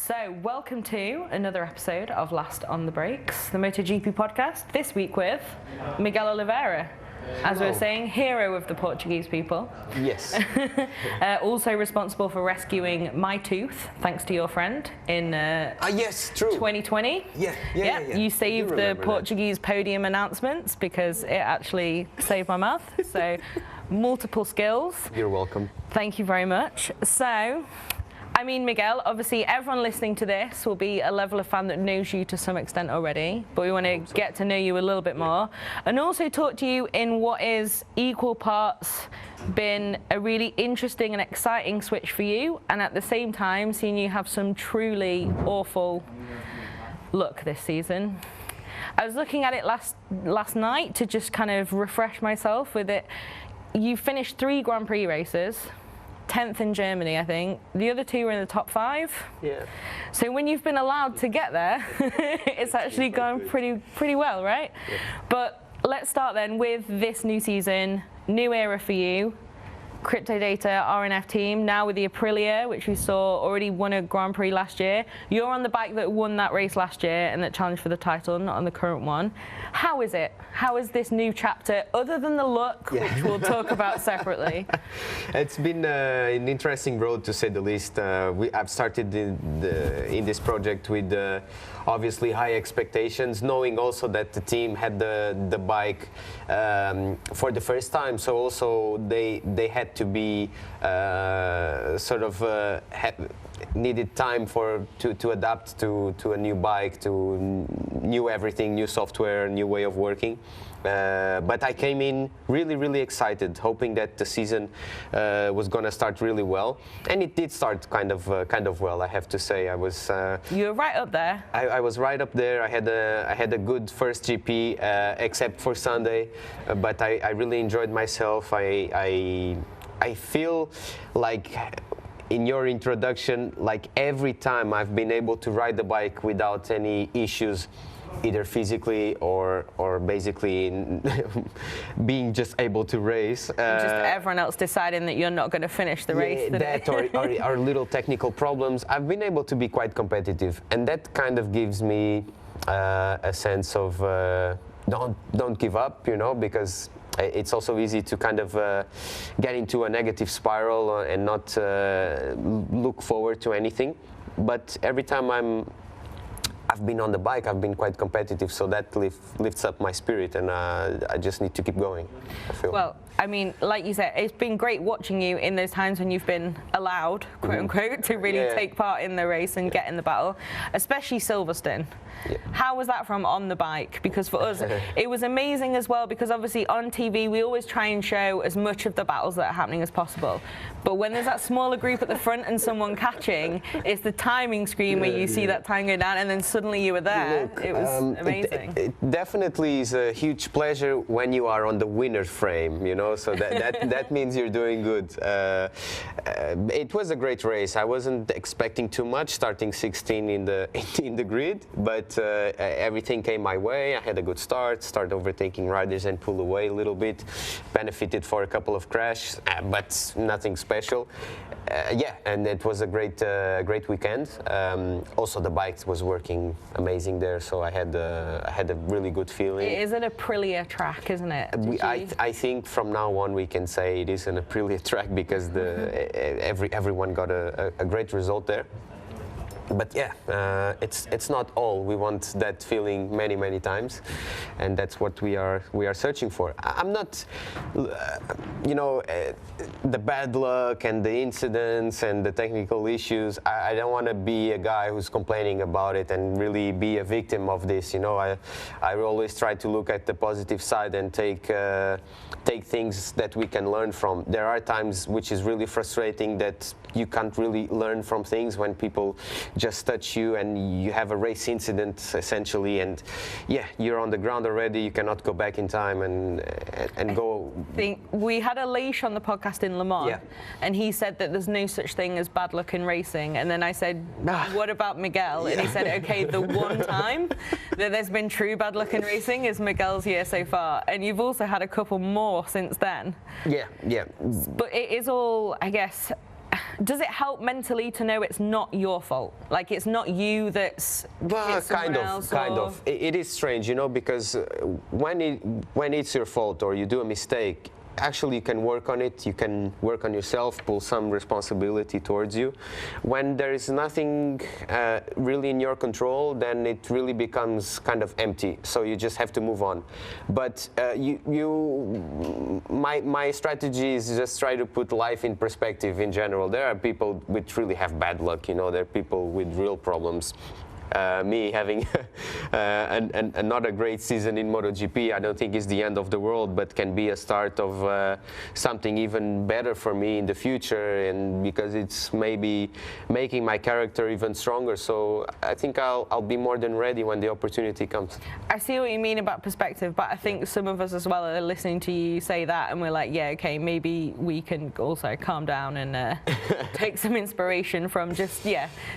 So, welcome to another episode of Last on the Brakes, the MotoGP podcast. This week with Miguel Oliveira, as we were saying, hero of the Portuguese people. Yes. Also responsible for rescuing my tooth, thanks to your friend in yes, true. 2020. Yeah. You saved the Portuguese podium announcements because it actually saved my mouth. So, multiple skills. You're welcome. Thank you very much. So, I mean, Miguel, obviously everyone listening to this will be a level of fan that knows you to some extent already, but we want to get to know you a little bit more and also talk to you in what is equal parts been a really interesting and exciting switch for you, and at the same time seeing you have some truly awful luck this season. I was looking at it last night to just kind of refresh myself with it. You finished 3 Grand Prix races, 10th in Germany, I think. The other 2 were in the top 5. Yeah. So when you've been allowed to get there, it's actually gone pretty well, right? Yeah. But let's start then with this new season, new era for you. Cryptodata RNF team, now with the Aprilia, which we saw already won a Grand Prix last year. You're on the bike that won that race last year and that challenged for the title, not on the current one. How is it? How is this new chapter, other than the look, which we'll talk about separately? It's been an interesting road, to say the least. I've started in this project with obviously high expectations, knowing also that the team had the bike for the first time, so also they had to be needed time to adapt to a new bike, to new everything, new software, new way of working. But I came in really excited, hoping that the season was going to start really well, and it did start kind of well. I have to say, I was. You were right up there. I was right up there. I had a good first GP, except for Sunday, but I really enjoyed myself. I feel like, in your introduction, like every time I've been able to ride the bike without any issues, either physically or basically being just able to race. Just everyone else deciding that you're not going to finish the race today. That or little technical problems. I've been able to be quite competitive, and that kind of gives me a sense of don't give up, because it's also easy to kind of get into a negative spiral and not look forward to anything. But every time I've been on the bike, I've been quite competitive, so that lifts up my spirit, and I just need to keep going, I feel. Well, I mean, like you said, it's been great watching you in those times when you've been allowed, quote unquote, to really take part in the race and get in the battle, especially Silverstone. Yeah. How was that from on the bike? Because for us, it was amazing as well, because obviously on TV, we always try and show as much of the battles that are happening as possible. But when there's that smaller group at the front and someone catching, it's the timing screen where you see that time go down and then suddenly you were there. Look, it was amazing. It definitely is a huge pleasure when you are on the winner's frame, so that means you're doing good. It was a great race. I wasn't expecting too much, starting 16 in the grid, but everything came my way. I had a good start, overtaking riders and pull away a little bit, benefited for a couple of crashes, but nothing special. And it was a great weekend. Also, the bike was working amazing there, so I had a really good feeling. It is an Aprilia track, isn't it? I think from now on we can say it is an Aprilia track, because everyone got a great result there. But it's not all. We want that feeling many times, and that's what we are searching for. I'm not, the bad luck and the incidents and the technical issues. I don't want to be a guy who's complaining about it and really be a victim of this. I always try to look at the positive side and take things that we can learn from. There are times which is really frustrating that you can't really learn from things when people just touch you and you have a race incident essentially, and you're on the ground already. You cannot go back in time and go. I think we had a Leish on the podcast in Le Mans, and he said that there's no such thing as bad luck in racing. And then I said, what about Miguel? And he said, okay, the one time that there's been true bad luck in racing is Miguel's year so far, and you've also had a couple more since then. Yeah. But it is all, I guess, does it help mentally to know it's not your fault? Like it's not you that's hit someone else, kind of. It is strange, you know, because when it's your fault or you do a mistake, actually you can work on it, you can work on yourself, pull some responsibility towards you. When there is nothing really in your control, then it really becomes kind of empty, so you just have to move on. But my strategy is just try to put life in perspective in general. There are people which really have bad luck, you know, there are people with real problems. Me having not a great season in MotoGP, I don't think is the end of the world, but can be a start of something even better for me in the future, and because it's maybe making my character even stronger. So I think I'll be more than ready when the opportunity comes. I see what you mean about perspective, but I think some of us as well are listening to you say that, and we're like, yeah, okay, maybe we can also calm down and take some inspiration from just,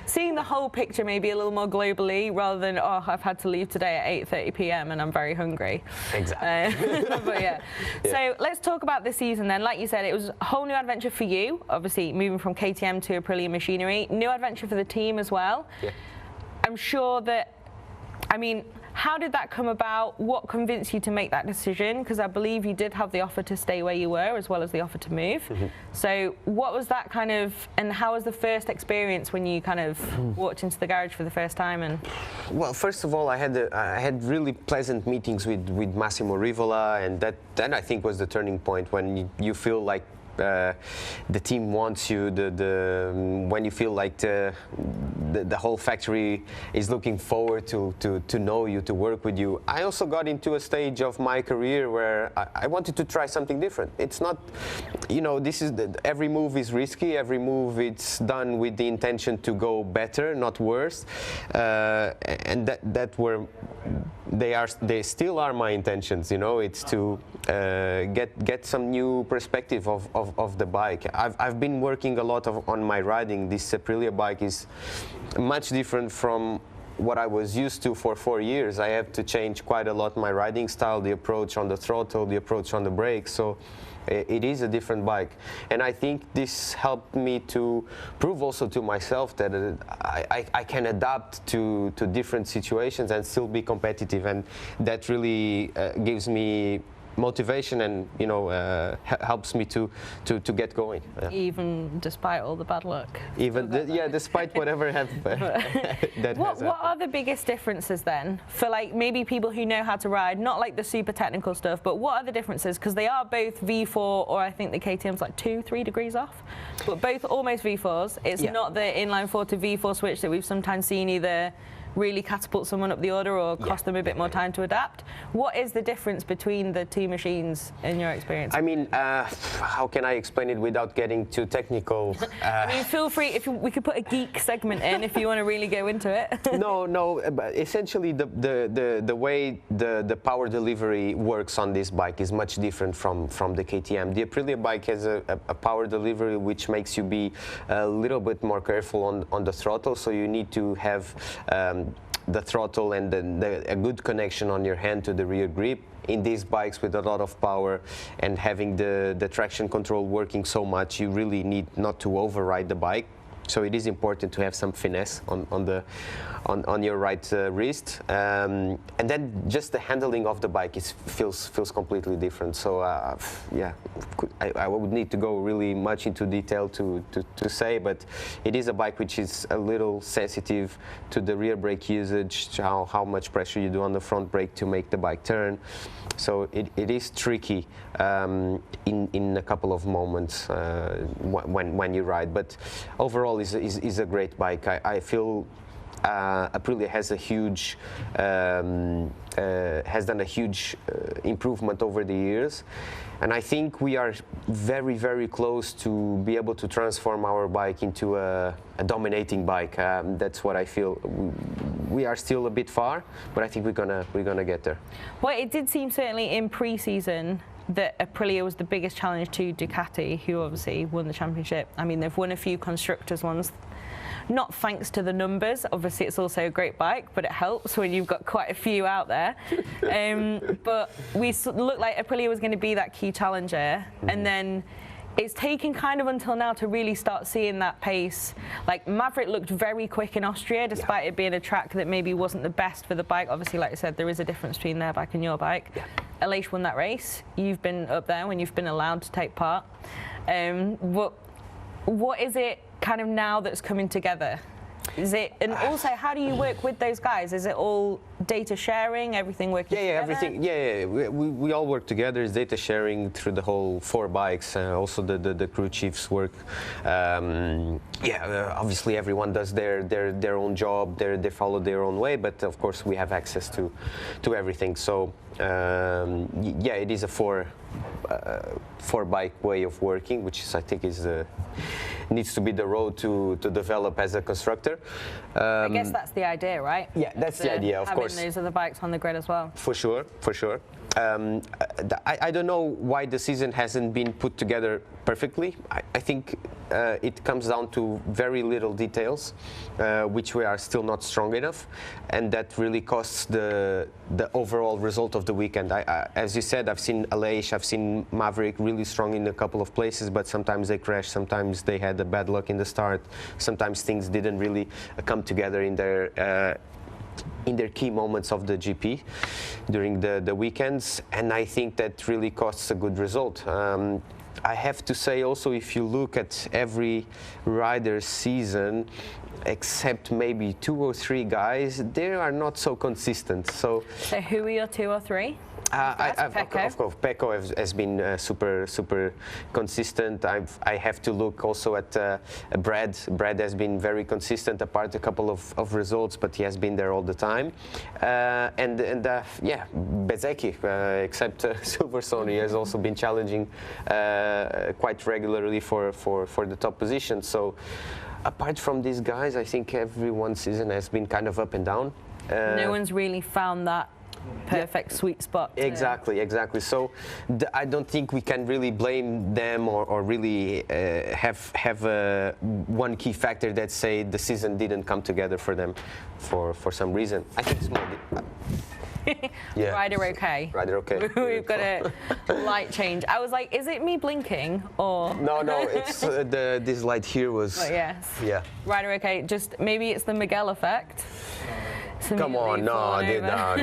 seeing the whole picture maybe a little more globally, rather than, oh, I've had to leave today at 8:30 p.m. and I'm very hungry. Exactly. But so let's talk about this season then. Like you said, it was a whole new adventure for you, obviously moving from KTM to Aprilia machinery. New adventure for the team as well. Yeah. I'm sure that, I mean, how did that come about? What convinced you to make that decision? Because I believe you did have the offer to stay where you were as well as the offer to move. Mm-hmm. So what was that kind of, and how was the first experience when you kind of walked into the garage for the first time? And well, first of all, I had really pleasant meetings with Massimo Rivola, and that I think was the turning point when you feel like the team wants you, when you feel like the whole factory is looking forward to know you, to work with you. I also got into a stage of my career where I wanted to try something different. It's not, you know, every move is risky, every move it's done with the intention to go better, not worse, and they still are my intentions, you know. It's to get some new perspective of the bike. I've been working a lot on my riding. This Aprilia bike is much different from what I was used to for 4 years. I have to change quite a lot my riding style, the approach on the throttle, the approach on the brakes. So it is a different bike, and I think this helped me to prove also to myself that I can adapt to different situations and still be competitive, and that really gives me motivation and, you know, helps me to get going. Even despite all the bad luck. Despite whatever What are the biggest differences then for like maybe people who know how to ride, not like the super technical stuff, but what are the differences? Because they are both V4, or I think the KTM's like 2-3 degrees off, but both almost V4s. It's not the inline 4 to V4 switch that we've sometimes seen either really catapult someone up the order or cost them a bit more time to adapt. What is the difference between the two machines in your experience? I mean, how can I explain it without getting too technical? I mean, feel free, we could put a geek segment in if you want to really go into it. No, but essentially the way the power delivery works on this bike is much different from the KTM. The Aprilia bike has a power delivery which makes you be a little bit more careful on the throttle, so you need to have the throttle and a good connection on your hand to the rear grip. In these bikes with a lot of power and having the traction control working so much, you really need not to override the bike. So it is important to have some finesse on your right wrist, and then just the handling of the bike feels completely different. So I would need to go really much into detail to say, but it is a bike which is a little sensitive to the rear brake usage, how much pressure you do on the front brake to make the bike turn. So it is tricky in a couple of moments when you ride, but overall is a great bike. I feel Aprilia has done a huge improvement over the years, and I think we are very, very close to be able to transform our bike into a dominating bike. That's what I feel. We are still a bit far, but I think we're gonna get there. Well, it did seem certainly in pre-season that Aprilia was the biggest challenge to Ducati, who obviously won the championship. I mean, they've won a few constructors ones. Not thanks to the numbers, obviously it's also a great bike, but it helps when you've got quite a few out there. But we looked like Aprilia was going to be that key challenger, and then it's taken kind of until now to really start seeing that pace. Like Maverick looked very quick in Austria, despite it being a track that maybe wasn't the best for the bike. Obviously, like I said, there is a difference between their bike and your bike. Aleix won that race. You've been up there when you've been allowed to take part. What is it kind of now that's coming together? Is it, and also, how do you work with those guys? Is it all data sharing, everything working together? Everything. We all work together. It's data sharing through the whole 4 bikes. Also, the crew chiefs work. Obviously, everyone does their own job. They follow their own way. But of course, we have access to everything. So it is a 4 bike way of working, which is, I think, needs to be the road to develop as a constructor. I guess that's the idea, right? Yeah, that's the idea, of course. Having those other bikes on the grid as well. For sure. I don't know why the season hasn't been put together perfectly. I think it comes down to very little details, which we are still not strong enough, and that really costs the overall result of the weekend. As you said, I've seen Aleix, I've seen Maverick really strong in a couple of places, but sometimes they crash, sometimes they had a bad luck in the start, sometimes things didn't really come together in their key moments of the GP during the weekends, and I think that really costs a good result. I have to say also, if you look at every rider's season, except maybe 2 or 3 guys, they are not so consistent. So who are your 2 or 3? Of course, Pecco has been super consistent. I have to look also at Brad. Brad has been very consistent, apart a couple of results, but he has been there all the time. Bezzecchi, except Silverstone, he has also been challenging quite regularly for the top position. So apart from these guys, I think everyone's season has been kind of up and down. No one's really found that perfect sweet spot. Exactly. So I don't think we can really blame them or really have one key factor that say the season didn't come together for them for some reason. I think it's more. Rider okay. We've got a light change. I was like, is it me blinking or? No, it's this light here was. But yes. Yeah. Rider okay. Just maybe it's the Miguel effect. Come on, no. No.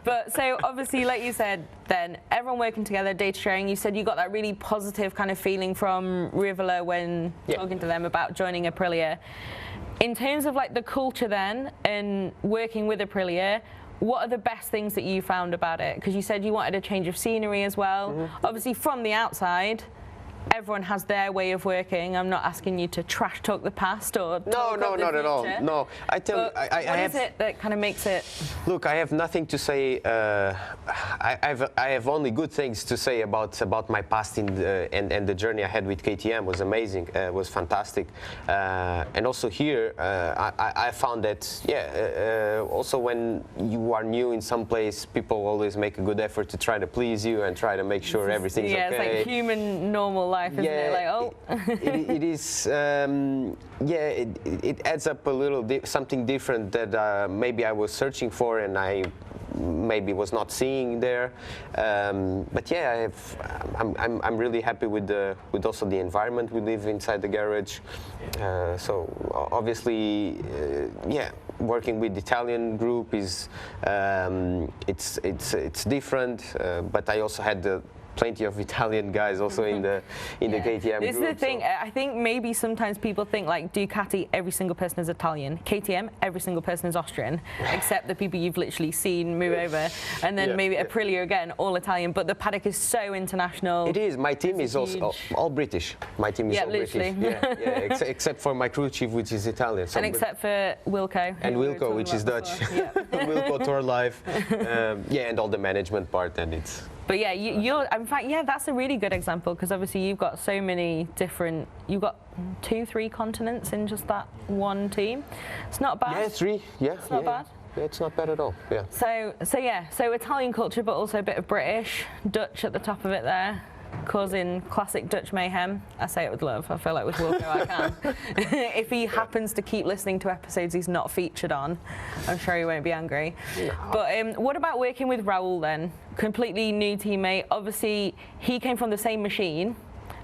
But so obviously, like you said, then everyone working together, data sharing. You said you got that really positive kind of feeling from Rivola when talking to them about joining Aprilia. In terms of like the culture then and working with Aprilia, what are the best things that you found about it? Because you said you wanted a change of scenery as well. Obviously, from the outside, everyone has their way of working. I'm not asking you to trash talk the past or talk no, not at all. No, I tell you, what is it that kind of makes it? Look, I have nothing to say. I have only good things to say about my past and the journey I had with KTM was amazing. Was fantastic, and also here I found that also when you are new in some place, people always make a good effort to try to please you and try to make sure everything's okay. Yeah, it's like human normal life, isn't it? Like, oh. it is. It adds up a little something different that maybe I was searching for and I maybe was not seeing there. But yeah, I'm really happy with also the environment we live inside the garage. So obviously, working with the Italian group is it's different. But I also had plenty of Italian guys also in the KTM group. This is the thing. I think maybe sometimes people think like Ducati, every single person is Italian. KTM, every single person is Austrian, except the people you've literally seen move over. And then maybe Aprilia again, all Italian. But the paddock is so international. It is. My team is also all British. My team is all literally. British. Except for my crew chief, which is Italian. And except for Wilco. And Wilco, which is Dutch. Wilco Tour Life. And all the management part, and it's. But yeah, you're, in fact, that's a really good example because obviously you've got so many different, you've got 2-3 continents in just that one team. It's not bad. Yeah, 3. Yeah. It's not bad. Yeah, it's not bad at all. Yeah. So Italian culture, but also a bit of British, Dutch at the top of it there. causing classic Dutch mayhem. I say it with love. I feel like with Wilco I can. If he happens to keep listening to episodes he's not featured on, I'm sure he won't be angry. No. But what about working with Raul then? Completely new teammate. Obviously, he came from the same machine,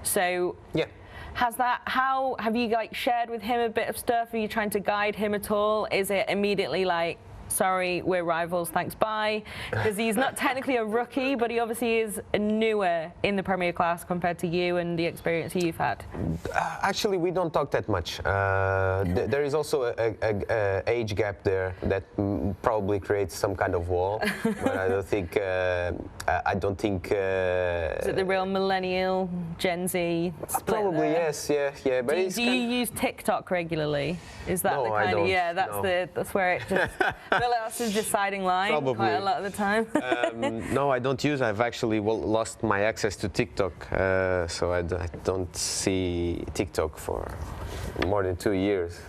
so yeah. How have you like shared with him a bit of stuff? Are you trying to guide him at all? Is it immediately like, sorry, we're rivals, thanks, bye? Because he's not technically a rookie, but he obviously is newer in the Premier class compared to you and the experience you've had. Actually, we don't talk that much. There is also a age gap there that probably creates some kind of wall. But I don't think. Is it the real millennial, Gen Z split Probably there? yes, yeah. But do you use TikTok regularly? Is that no, the kind I don't. of that's where it just. I feel like that's the deciding line Probably. quite a lot of the time. No, I don't use. I've actually lost my access to TikTok, so I don't see TikTok for more than 2 years.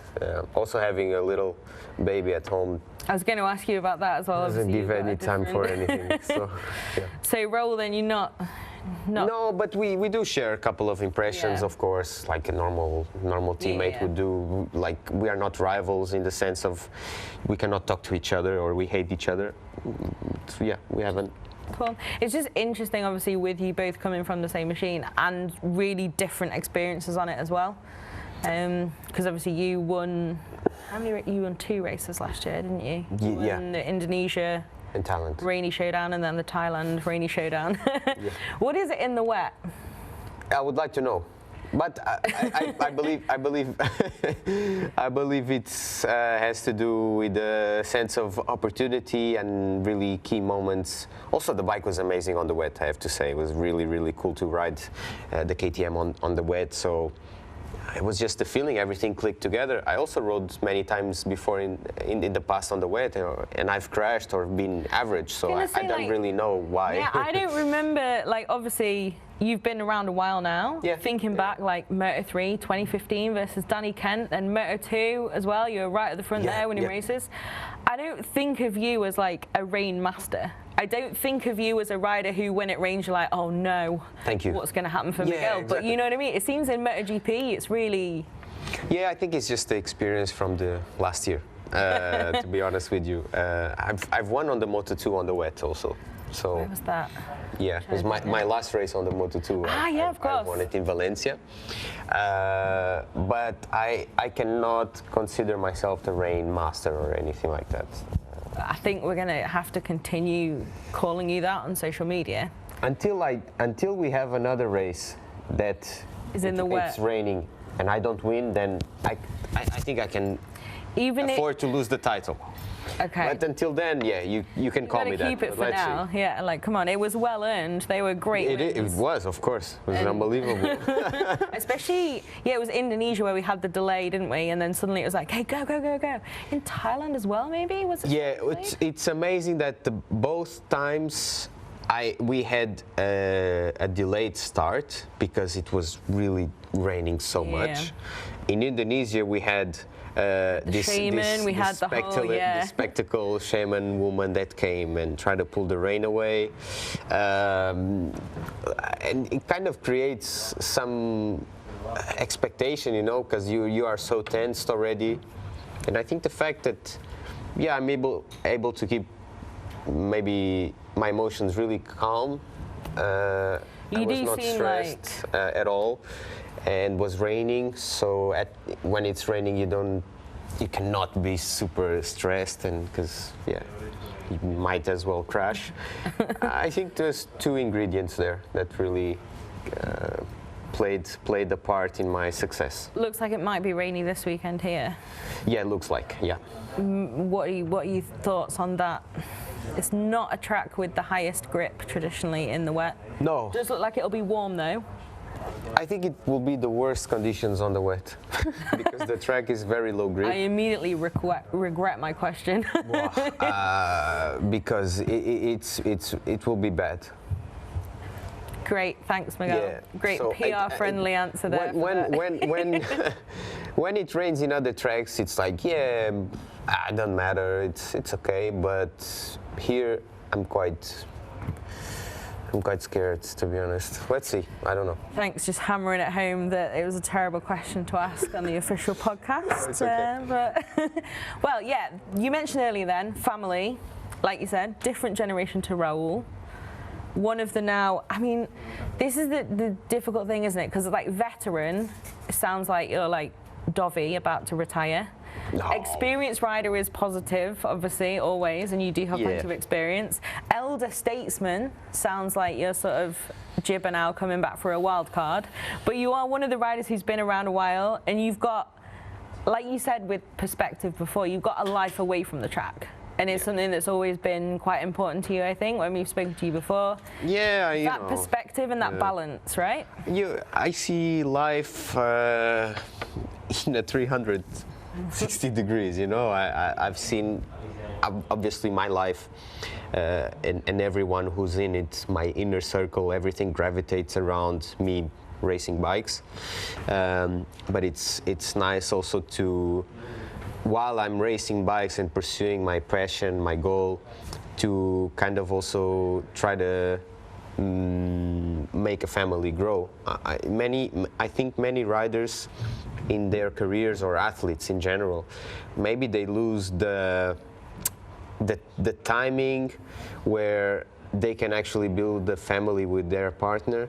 Also having a little baby at home. I was going to ask you about that as well. Doesn't give any time for anything. So, yeah. So Raul, then you're not. No, but we do share a couple of impressions, Yeah. of course, like a normal teammate would do. Like, we are not rivals in the sense of we cannot talk to each other or we hate each other. So, yeah, we haven't. Cool. It's just interesting, obviously, with you both coming from the same machine and really different experiences on it as well. Because obviously you won. You won 2 races last year, didn't you? Yeah. The Indonesia. And talent. Rainy showdown, and then the Thailand rainy showdown. Yeah. What is it in the wet? I would like to know, but I believe it has to do with the sense of opportunity and really key moments. Also, the bike was amazing on the wet. I have to say, it was really cool to ride the KTM on the wet. So. It was just the feeling, everything clicked together. I also rode many times before in the past on the wet, and I've crashed or been average, so I don't really know why. Yeah, I don't remember, like, obviously, you've been around a while now. Yeah. Thinking back, like, Moto3, 2015 versus Danny Kent, and Moto2 as well. You were right at the front there winning races. I don't think of you as, like, a rain master. I don't think of you as a rider who, when it rains, you're like, oh no, thank you. What's going to happen for Miguel? Exactly. But you know what I mean? It seems in MotoGP, it's really... Yeah, I think it's just the experience from the last year, to be honest with you. I've won on the Moto2 on the wet also. So, where was that? Yeah, it was my last race on the Moto2. Yeah, of course. I won it in Valencia. But I cannot consider myself the rain master or anything like that. I think we're going to have to continue calling you that on social media. Until we have another race that is in the wet. It's raining and I don't win, then I think I can afford to lose the title. Okay. But until then, yeah, you can call me that. Keep it for now. See. Yeah, like, come on, it was well earned. They were great wins. It was, of course. It was unbelievable. Especially, yeah, it was Indonesia where we had the delay, didn't we? And then suddenly it was like, hey, go. In Thailand as well, maybe? Was it? Yeah, it's amazing that both times we had a delayed start because it was really raining so much. In Indonesia, we had the spectacle shaman woman that came and tried to pull the rain away, and it kind of creates some expectation, you know, because you are so tensed already. And I think the fact that I'm able to keep maybe my emotions really calm. I was not stressed at all. And was raining, so when it's raining, you cannot be super stressed, and because you might as well crash. I think there's 2 ingredients there that really played a part in my success. Looks like it might be rainy this weekend here. Yeah, it looks like, yeah. What are your thoughts on that? It's not a track with the highest grip traditionally in the wet. No. It does look like it'll be warm though. I think it will be the worst conditions on the wet because the track is very low grip. I immediately regret my question. Because it will be bad. Great, thanks, Miguel. Yeah. Great so PR-friendly answer there. When it rains in other tracks, it's like it doesn't matter. It's okay. But here I'm quite I'm quite scared, to be honest. Let's see. I don't know. Thanks, just hammering it home that it was a terrible question to ask on the official podcast. It's okay. But well, yeah, you mentioned earlier then, family, like you said, different generation to Raul. One of the now, I mean, this is the difficult thing, isn't it? Because like veteran, it sounds like you're like Dovi about to retire. No. Experienced rider is positive, obviously, always, and you do have plenty of experience. Elder statesman sounds like you're sort of Gibber now coming back for a wild card. But you are one of the riders who's been around a while, and you've got, like you said with perspective before, you've got a life away from the track. And it's something that's always been quite important to you, I think, when we've spoken to you before. Yeah, you that know, perspective and that balance, right? I see life in a 360 degrees, you know. I've seen, obviously, my life and everyone who's in it, my inner circle, everything gravitates around me racing bikes. But it's nice also to, while I'm racing bikes and pursuing my passion, my goal, to kind of also try to make a family grow. I think many riders in their careers, or athletes in general, maybe they lose the timing where they can actually build a family with their partner,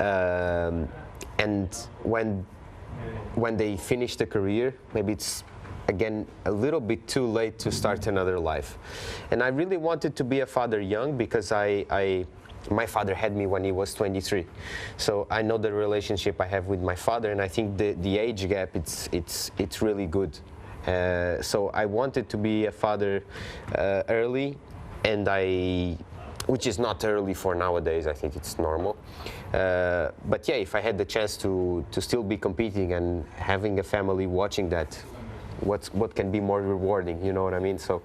and when they finish the career, maybe it's again a little bit too late to start another life. And I really wanted to be a father young, because my father had me when he was 23, so I know the relationship I have with my father, and I think the age gap, it's really good. So I wanted to be a father early, and which is not early for nowadays. I think it's normal. But yeah, if I had the chance to still be competing and having a family watching that, what can be more rewarding, you know what I mean? So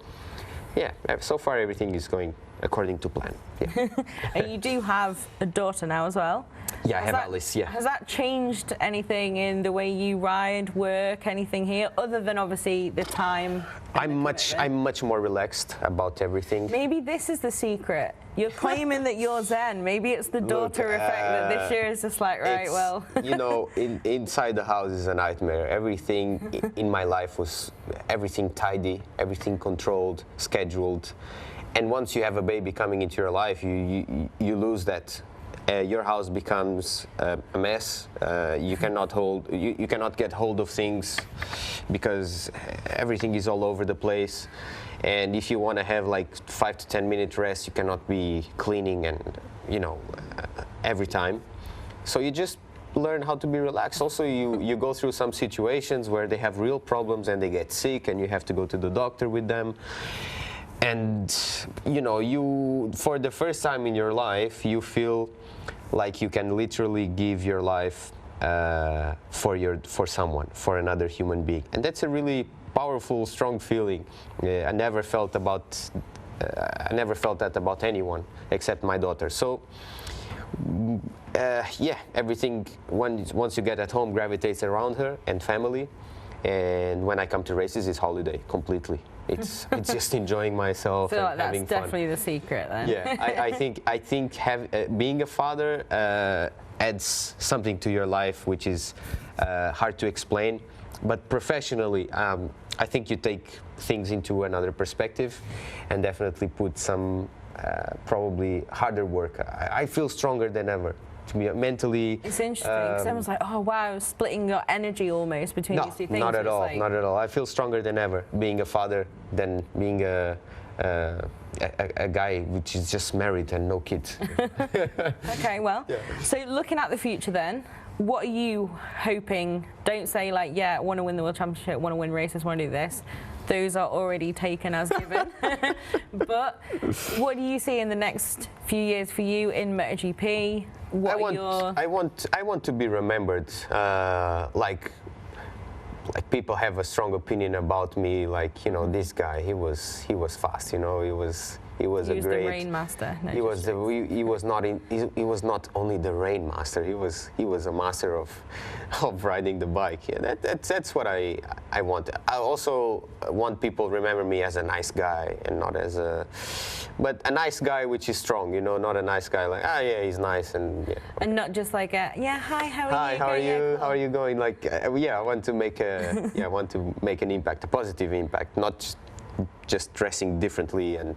yeah, so far everything is going according to plan. Yeah. And you do have a daughter now as well. Yeah, I have Alice, yeah. Has that changed anything in the way you ride, work, anything here, other than obviously the time? I'm much more relaxed about everything. Maybe this is the secret. You're claiming that you're zen. Maybe it's the daughter effect that this year is just like, right, well. You know, inside the house is a nightmare. Everything in my life was everything tidy, everything controlled, scheduled. And once you have a baby coming into your life, you lose that. Your house becomes a mess. You cannot get hold of things because everything is all over the place. And if you want to have like 5 to 10 minute rest, you cannot be cleaning and every time. So you just learn how to be relaxed. Also, you go through some situations where they have real problems and they get sick, and you have to go to the doctor with them. And you for the first time in your life, you feel like you can literally give your life for someone, for another human being, and that's a really powerful, strong feeling. I never felt that about anyone except my daughter. So yeah, everything once you get at home gravitates around her and family. And when I come to races, it's holiday completely. It's just enjoying myself and having fun. That's definitely the secret then. Yeah, I think being a father adds something to your life, which is hard to explain. But professionally, I think you take things into another perspective, and definitely put some probably harder work. I feel stronger than ever. To be mentally. It's interesting because everyone's like, oh wow, splitting your energy almost between these two things. Not at all. Not at all. I feel stronger than ever being a father than being a guy which is just married and no kids. Okay, well, so looking at the future then, what are you hoping? Don't say like, yeah, I want to win the World Championship, want to win races, want to do this. Those are already taken as given. But what do you see in the next few years for you in MotoGP? I want to be remembered like people have a strong opinion about me. Like this guy, he was fast. He He was He a was great. the rain master. No, He was he was not he was not only the rain master. He was a master of riding the bike. Yeah, that's what I want. I also want people to remember me as a nice guy and not as but a nice guy which is strong. You know, not a nice guy like yeah, he's nice and yeah. And not just like yeah, hi, how are you? Hi, how are Yeah, you? cool. How are you going? Like yeah, I want to make I want to make an impact, a positive impact, not just dressing differently and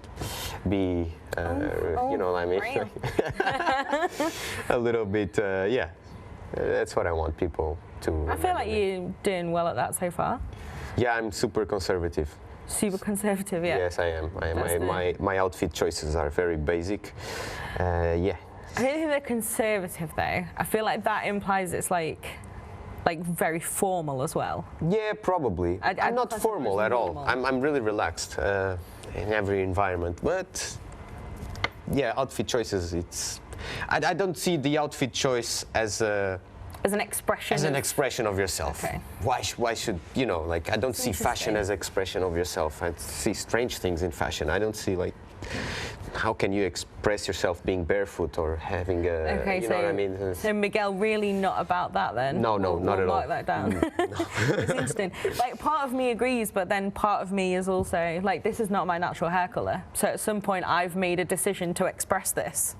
be, you know what I mean? A little bit, yeah. That's what I want people to. I feel like you're doing well at that so far. Yeah, I'm super conservative. Super conservative, yeah. Yes, I am. My outfit choices are very basic. Yeah. I don't think they're conservative though. I feel like that implies it's like very formal as well. Yeah, probably. I'm not formal at all. I'm really relaxed in every environment. But yeah, outfit choices. I don't see the outfit choice as an expression. As an expression of yourself. Okay. Why should you know? Like I don't see fashion as expression of yourself. I see strange things in fashion. I don't see like. How can you express yourself being barefoot or having a, you know what I mean? So Miguel, really not about that then? No, not at all. Mark that down. It's interesting. Like part of me agrees, but then part of me is also like, this is not my natural hair colour. So at some point I've made a decision to express this.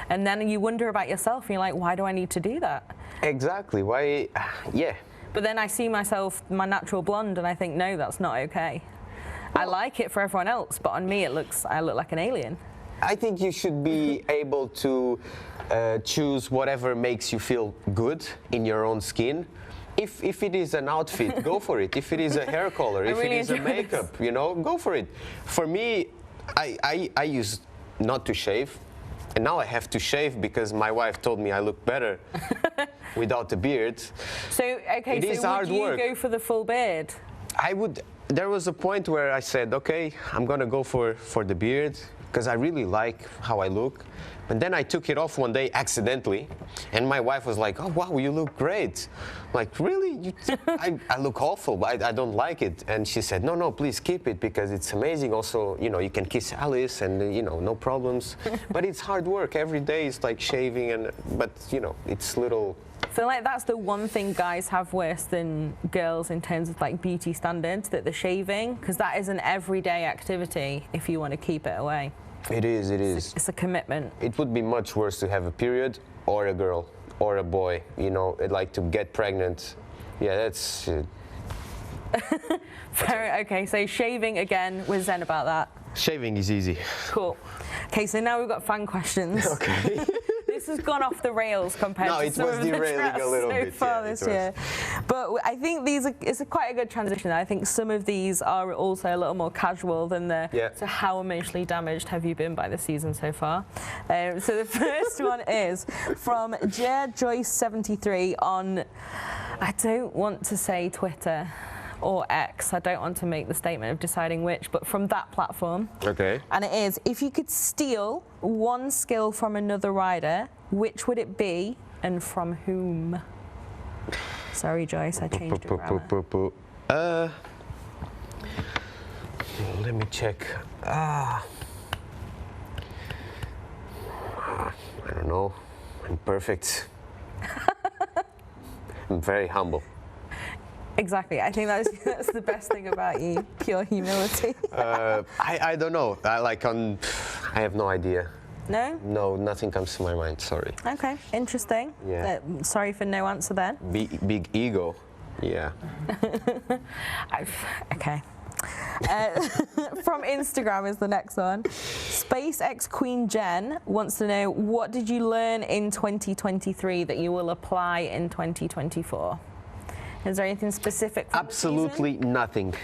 And then you wonder about yourself and you're like, why do I need to do that? Exactly, why, yeah. But then I see myself, my natural blonde, and I think, no, that's not okay. I like it for everyone else, but on me I look like an alien. I think you should be able to choose whatever makes you feel good in your own skin. If it is an outfit, go for it. If it is a hair color, if it is a makeup, you know, go for it. For me, I used not to shave, and now I have to shave because my wife told me I look better without a beard. So, okay, would you go for the full beard? I would. There was a point where I said, okay, I'm gonna go for the beard because I really like how I look. And then I took it off one day accidentally, and my wife was like, "Oh wow, you look great." I'm like, really? I look awful, but I don't like it. And she said, "No, please keep it because it's amazing. Also, you know, you can kiss Alice, and you know, no problems. But it's hard work every day. It's like shaving, but you know, it's little." I feel like that's the one thing guys have worse than girls in terms of like beauty standards, that the shaving, because that is an everyday activity if you want to keep it away. It is. It's a commitment. It would be much worse to have a period or a girl or a boy, you know, like to get pregnant. Yeah, that's... Okay, so shaving again, we're zen about that. Shaving is easy. Cool. Okay, so now we've got fan questions. Okay. This has gone off the rails compared to some of the chats a little so bit, far this year. But I think it's quite a good transition. I think some of these are also a little more casual than so how emotionally damaged have you been by the season so far? So the first one is from Joyce73 on, I don't want to say Twitter or X. I don't want to make the statement of deciding which, but from that platform. Okay. And it is, if you could steal one skill from another rider, which would it be and from whom? Sorry, Joyce, I changed your grammar. Let me check. I don't know. I'm perfect. I'm very humble. Exactly. I think that's the best thing about you, pure humility. I don't know. I have no idea. No? No, nothing comes to my mind. Sorry. Okay, interesting. Yeah. Sorry for no answer then. Big ego. Yeah. Okay. From Instagram is the next one. SpaceX Queen Jen wants to know, what did you learn in 2023 that you will apply in 2024? Is there anything specific? Absolutely nothing.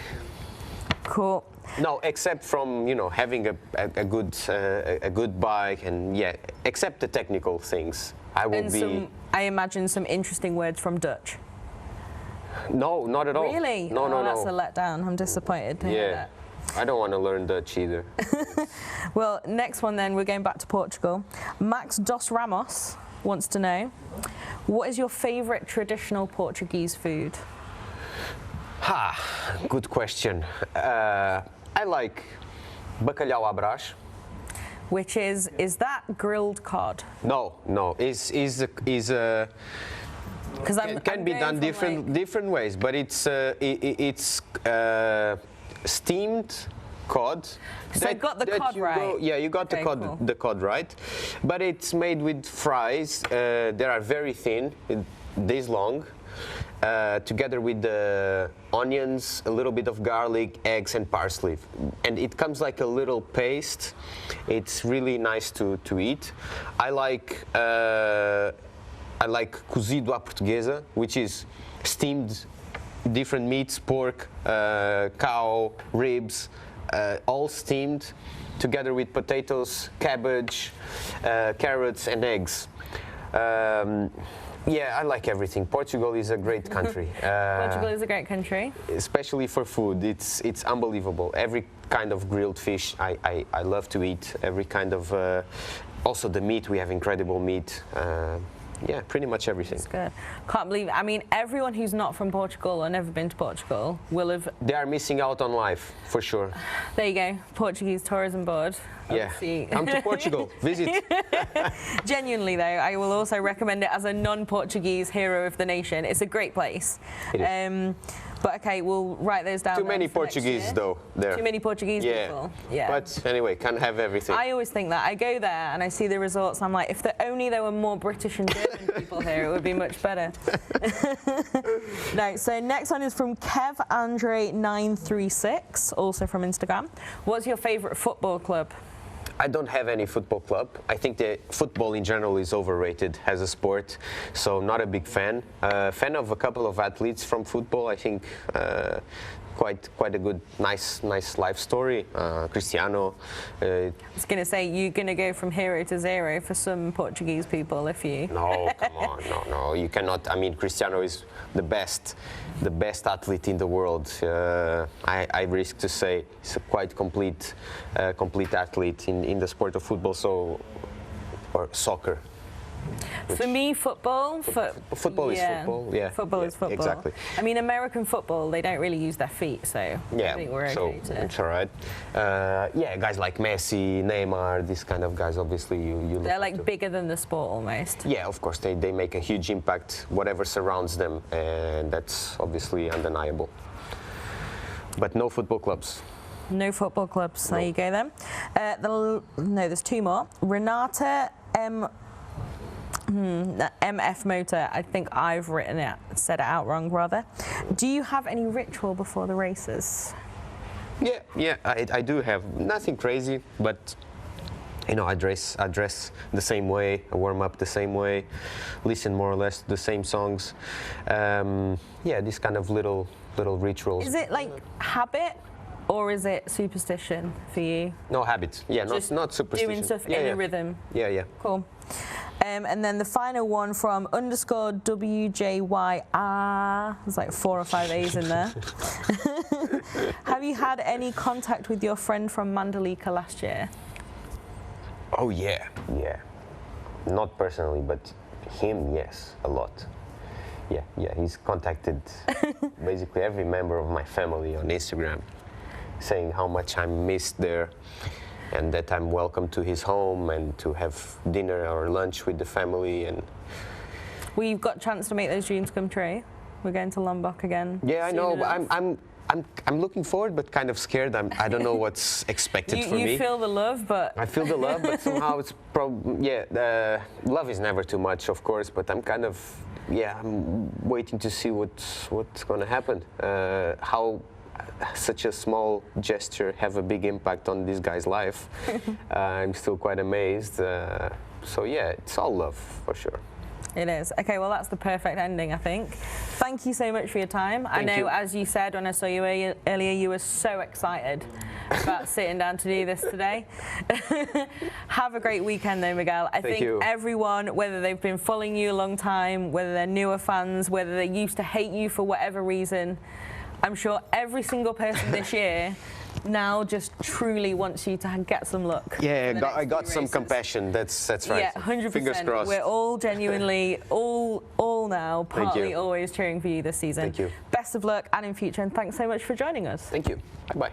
Cool. No, except from, you know, having a good bike, and yeah, except the technical things. I imagine some interesting words from Dutch. No, not at all. Really? No. That's a letdown. I'm disappointed to hear that. I don't want to learn Dutch either. Well, next one then, we're going back to Portugal. Max dos Ramos wants to know, what is your favourite traditional Portuguese food? Good question. I like bacalhau à Brás. which is that grilled cod? No, is Because can be done different ways, but it's steamed cod. So I got the cod right. Yeah, you got the cod right, but it's made with fries. They are very thin, this long, together with the onions, a little bit of garlic, eggs, and parsley, and it comes like a little paste. It's really nice to eat. I like cozido à portuguesa, which is steamed different meats, pork, cow, ribs, all steamed together with potatoes, cabbage, carrots, and eggs. Yeah, I like everything. Portugal is a great country. Portugal is a great country. Especially for food. It's unbelievable. Every kind of grilled fish I love to eat. Every kind of... also the meat, we have incredible meat. Yeah, pretty much everything. That's good. Can't believe it. I mean, everyone who's not from Portugal or never been to Portugal will have... They are missing out on life, for sure. There you go, Portuguese Tourism Board. Yeah, come to Portugal, visit. Genuinely though, I will also recommend it as a non-Portuguese hero of the nation. It's a great place. It is. But okay, we'll write those down. Too many Portuguese though, there. Too many Portuguese people. Yeah. But anyway, can't have everything. I always think that. I go there and I see the resorts, I'm like, if only there were more British and German people here, it would be much better. No, so next one is from KevAndre936, also from Instagram. What's your favourite football club? I don't have any football club. I think that football in general is overrated as a sport, so not a big fan. Fan of a couple of athletes from football. I think quite a good, nice life story. Cristiano. I was going to say, you're going to go from hero to zero for some Portuguese people if you... No, come on, no, you cannot. I mean, Cristiano is the best athlete in the world. I risk to say he's a quite complete athlete in the sport of football, or soccer. For me, football. Football is football. Yeah. Football is football. Exactly. I mean, American football, they don't really use their feet, so yeah, I think we're okay to... it's all right. Yeah, guys like Messi, Neymar, these kind of guys, obviously you They're like bigger than the sport almost. Yeah, of course, they make a huge impact, whatever surrounds them, and that's obviously undeniable. But no football clubs. No football clubs. No. There you go then. No, there's two more. Renata MF Motor, I think I've said it out wrong rather. Do you have any ritual before the races? Yeah, I do have. Nothing crazy, but you know, I dress the same way, I warm up the same way, listen more or less to the same songs. Yeah, these kind of little rituals. Is it like habit? Or is it superstition for you? No, habit. Yeah, not superstition. Doing stuff in a rhythm. Yeah. Cool. And then the final one from _WJYR. There's like 4 or 5 A's in there. Have you had any contact with your friend from Mandalika last year? Oh yeah. Not personally, but him, yes, a lot. Yeah. He's contacted basically every member of my family on Instagram, saying how much I'm missed there and that I'm welcome to his home and to have dinner or lunch with the family. And we've got a chance to make those dreams come true. We're going to Lombok again. Yeah, I know. But I'm looking forward, but kind of scared. I don't know what's expected for me. You feel the love, but I feel the love, but somehow it's love is never too much, of course. But I'm kind of I'm waiting to see what's going to happen. How such a small gesture have a big impact on this guy's life. I'm still quite amazed. So yeah, it's all love for sure. It is. Okay, well that's the perfect ending, I think. Thank you so much for your time. I know, as you said when I saw you earlier, you were so excited about sitting down to do this today. Have a great weekend though, Miguel. I think everyone, whether they've been following you a long time, whether they're newer fans, whether they used to hate you for whatever reason, I'm sure every single person this year now just truly wants you to get some luck. Yeah, I got some compassion. That's right. Yeah, 100%. Fingers crossed. We're all genuinely, all now, partly always cheering for you this season. Thank you. Best of luck and in future, and thanks so much for joining us. Thank you. Bye-bye.